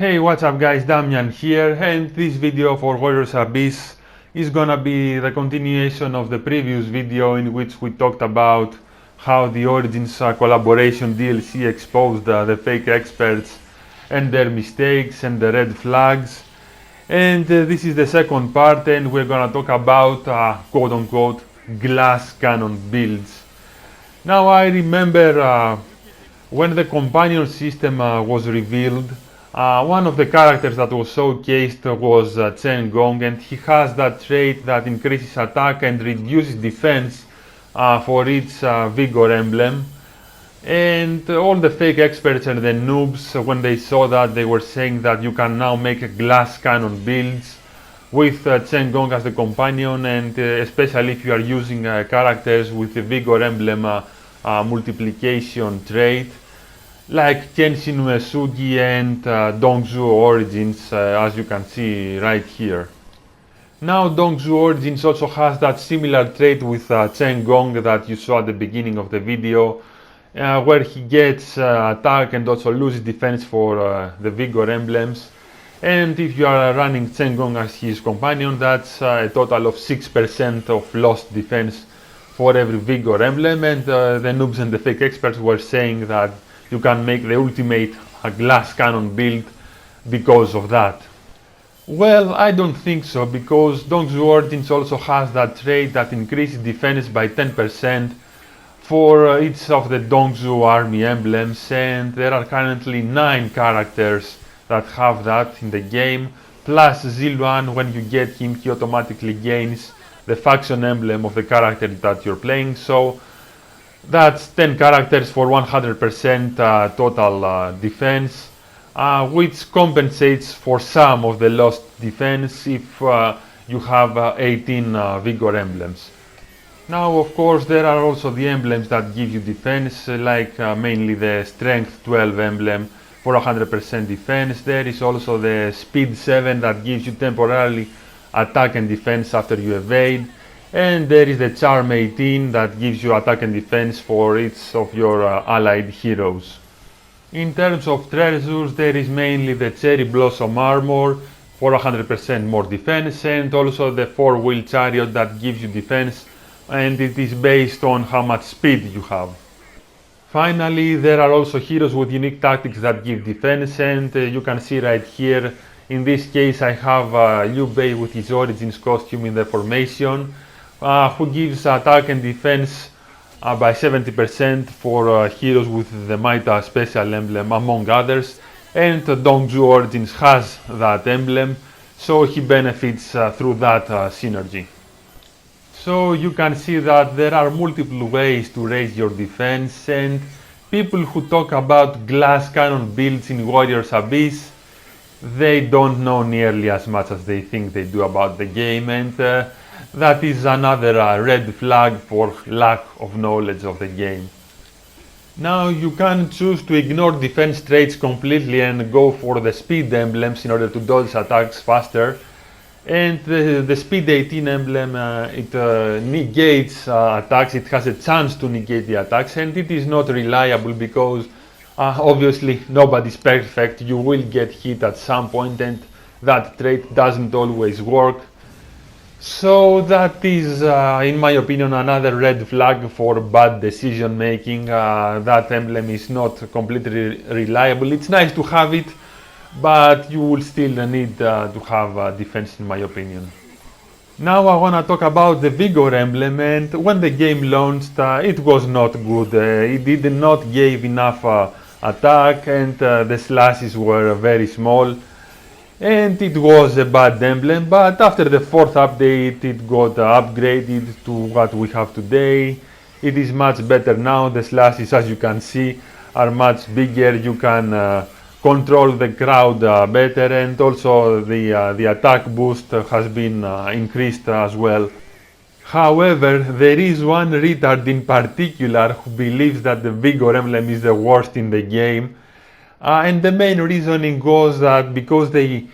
Hey, what's up guys, Damian here, and this video for Warriors Abyss is gonna be the continuation of the previous video in which we talked about how the Origins collaboration DLC exposed the fake experts and their mistakes and the red flags. And this is the second part, and we're gonna talk about quote-unquote Glasscannon builds. Now I remember when the companion system was revealed, one of the characters that was showcased was Chen Gong, and he has that trait that increases attack and reduces defense for each vigor emblem. And all the fake experts and the noobs, when they saw that, they were saying that you can now make Glasscannon builds with Chen Gong as the companion, and especially if you are using characters with the vigor emblem multiplication trait, like Kenshin Uesugi and Dongzhuo Origins, as you can see right here. Now Dongzhuo Origins also has that similar trait with Chen Gong that you saw at the beginning of the video, where he gets attack and also loses defense for the vigor emblems. And if you are running Chen Gong as his companion, that's a total of 6% of lost defense for every vigor emblem, and the noobs and the fake experts were saying that you can make the ultimate Glasscannon build because of that. Well, I don't think so, because Dongzhuo Origins also has that trait that increases defense by 10% for each of the Dongzhuo army emblems, and there are currently 9 characters that have that in the game, plus Ziluan. When you get him, he automatically gains the faction emblem of the character that you're playing, so that's 10 characters for 100% total defense, which compensates for some of the lost defense if you have 18 vigor emblems. Now, of course, there are also the emblems that give you defense, like mainly the Strength 12 emblem for 100% defense. There is also the Speed 7 that gives you temporarily attack and defense after you evade. And there is the Charm 18 that gives you attack and defense for each of your allied heroes. In terms of treasures, there is mainly the Cherry Blossom Armor for 100% more defense, and also the 4-wheel chariot that gives you defense, and it is based on how much speed you have. Finally, there are also heroes with unique tactics that give defense, and you can see right here, in this case I have Liu Bei with his Origins costume in the formation, who gives attack and defense by 70% for heroes with the Maita special emblem, among others, and Dongzhuo Origins has that emblem, so he benefits through that synergy. So you can see that there are multiple ways to raise your defense, and people who talk about Glasscannon builds in Warriors Abyss, they don't know nearly as much as they think they do about the game, and that is another red flag for lack of knowledge of the game. Now you can choose to ignore defense traits completely and go for the speed emblems in order to dodge attacks faster. And the speed 18 emblem, it negates attacks, it has a chance to negate the attacks, and it is not reliable because obviously nobody's perfect, you will get hit at some point, and that trait doesn't always work. So that is, in my opinion, another red flag for bad decision making. That emblem is not completely reliable. It's nice to have it, but you will still need to have defense, in my opinion. Now I want to talk about the Vigor emblem, and when the game launched, it was not good. It did not give enough attack, and the slashes were very small. And it was a bad emblem, but after the 4th update it got upgraded to what we have today. It is much better now. The slashes, as you can see, are much bigger. You can control the crowd better, and also the attack boost has been increased as well. However, there is one retard in particular who believes that the Vigor emblem is the worst in the game. And the main reasoning was that because they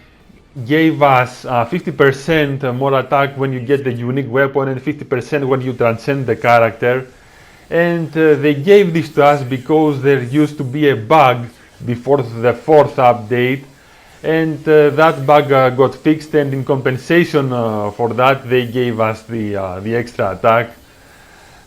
gave us 50% more attack when you get the unique weapon and 50% when you transcend the character. And they gave this to us because there used to be a bug before the 4th update, and that bug got fixed, and in compensation for that they gave us the extra attack.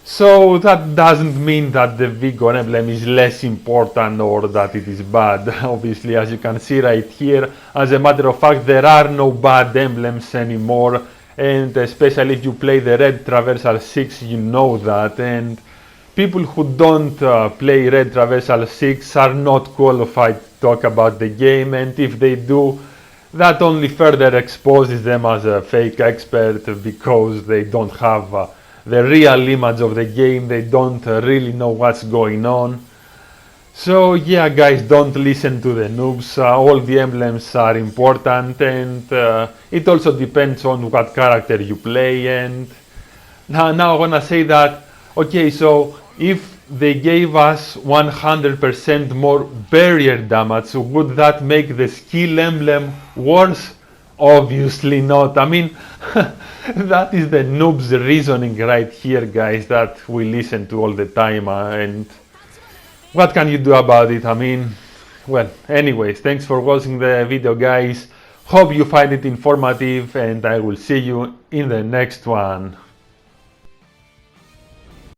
So that doesn't mean that the Vigor emblem is less important or that it is bad. Obviously, as you can see right here, as a matter of fact, there are no bad emblems anymore, and especially if you play the Red Traversal 6, you know that, and people who don't play Red Traversal 6 are not qualified to talk about the game, and if they do, that only further exposes them as a fake expert because they don't have the real image of the game. They don't really know what's going on. So yeah, guys, don't listen to the noobs. All the emblems are important, and it also depends on what character you play. And now I wanna say that, okay, so if they gave us 100% more barrier damage, would that make the skill emblem worse? Obviously not. I mean, that is the noob's reasoning right here, guys, that we listen to all the time, and what can you do about it? I mean, well, anyways, thanks for watching the video, guys. Hope you find it informative, and I will see you in the next one.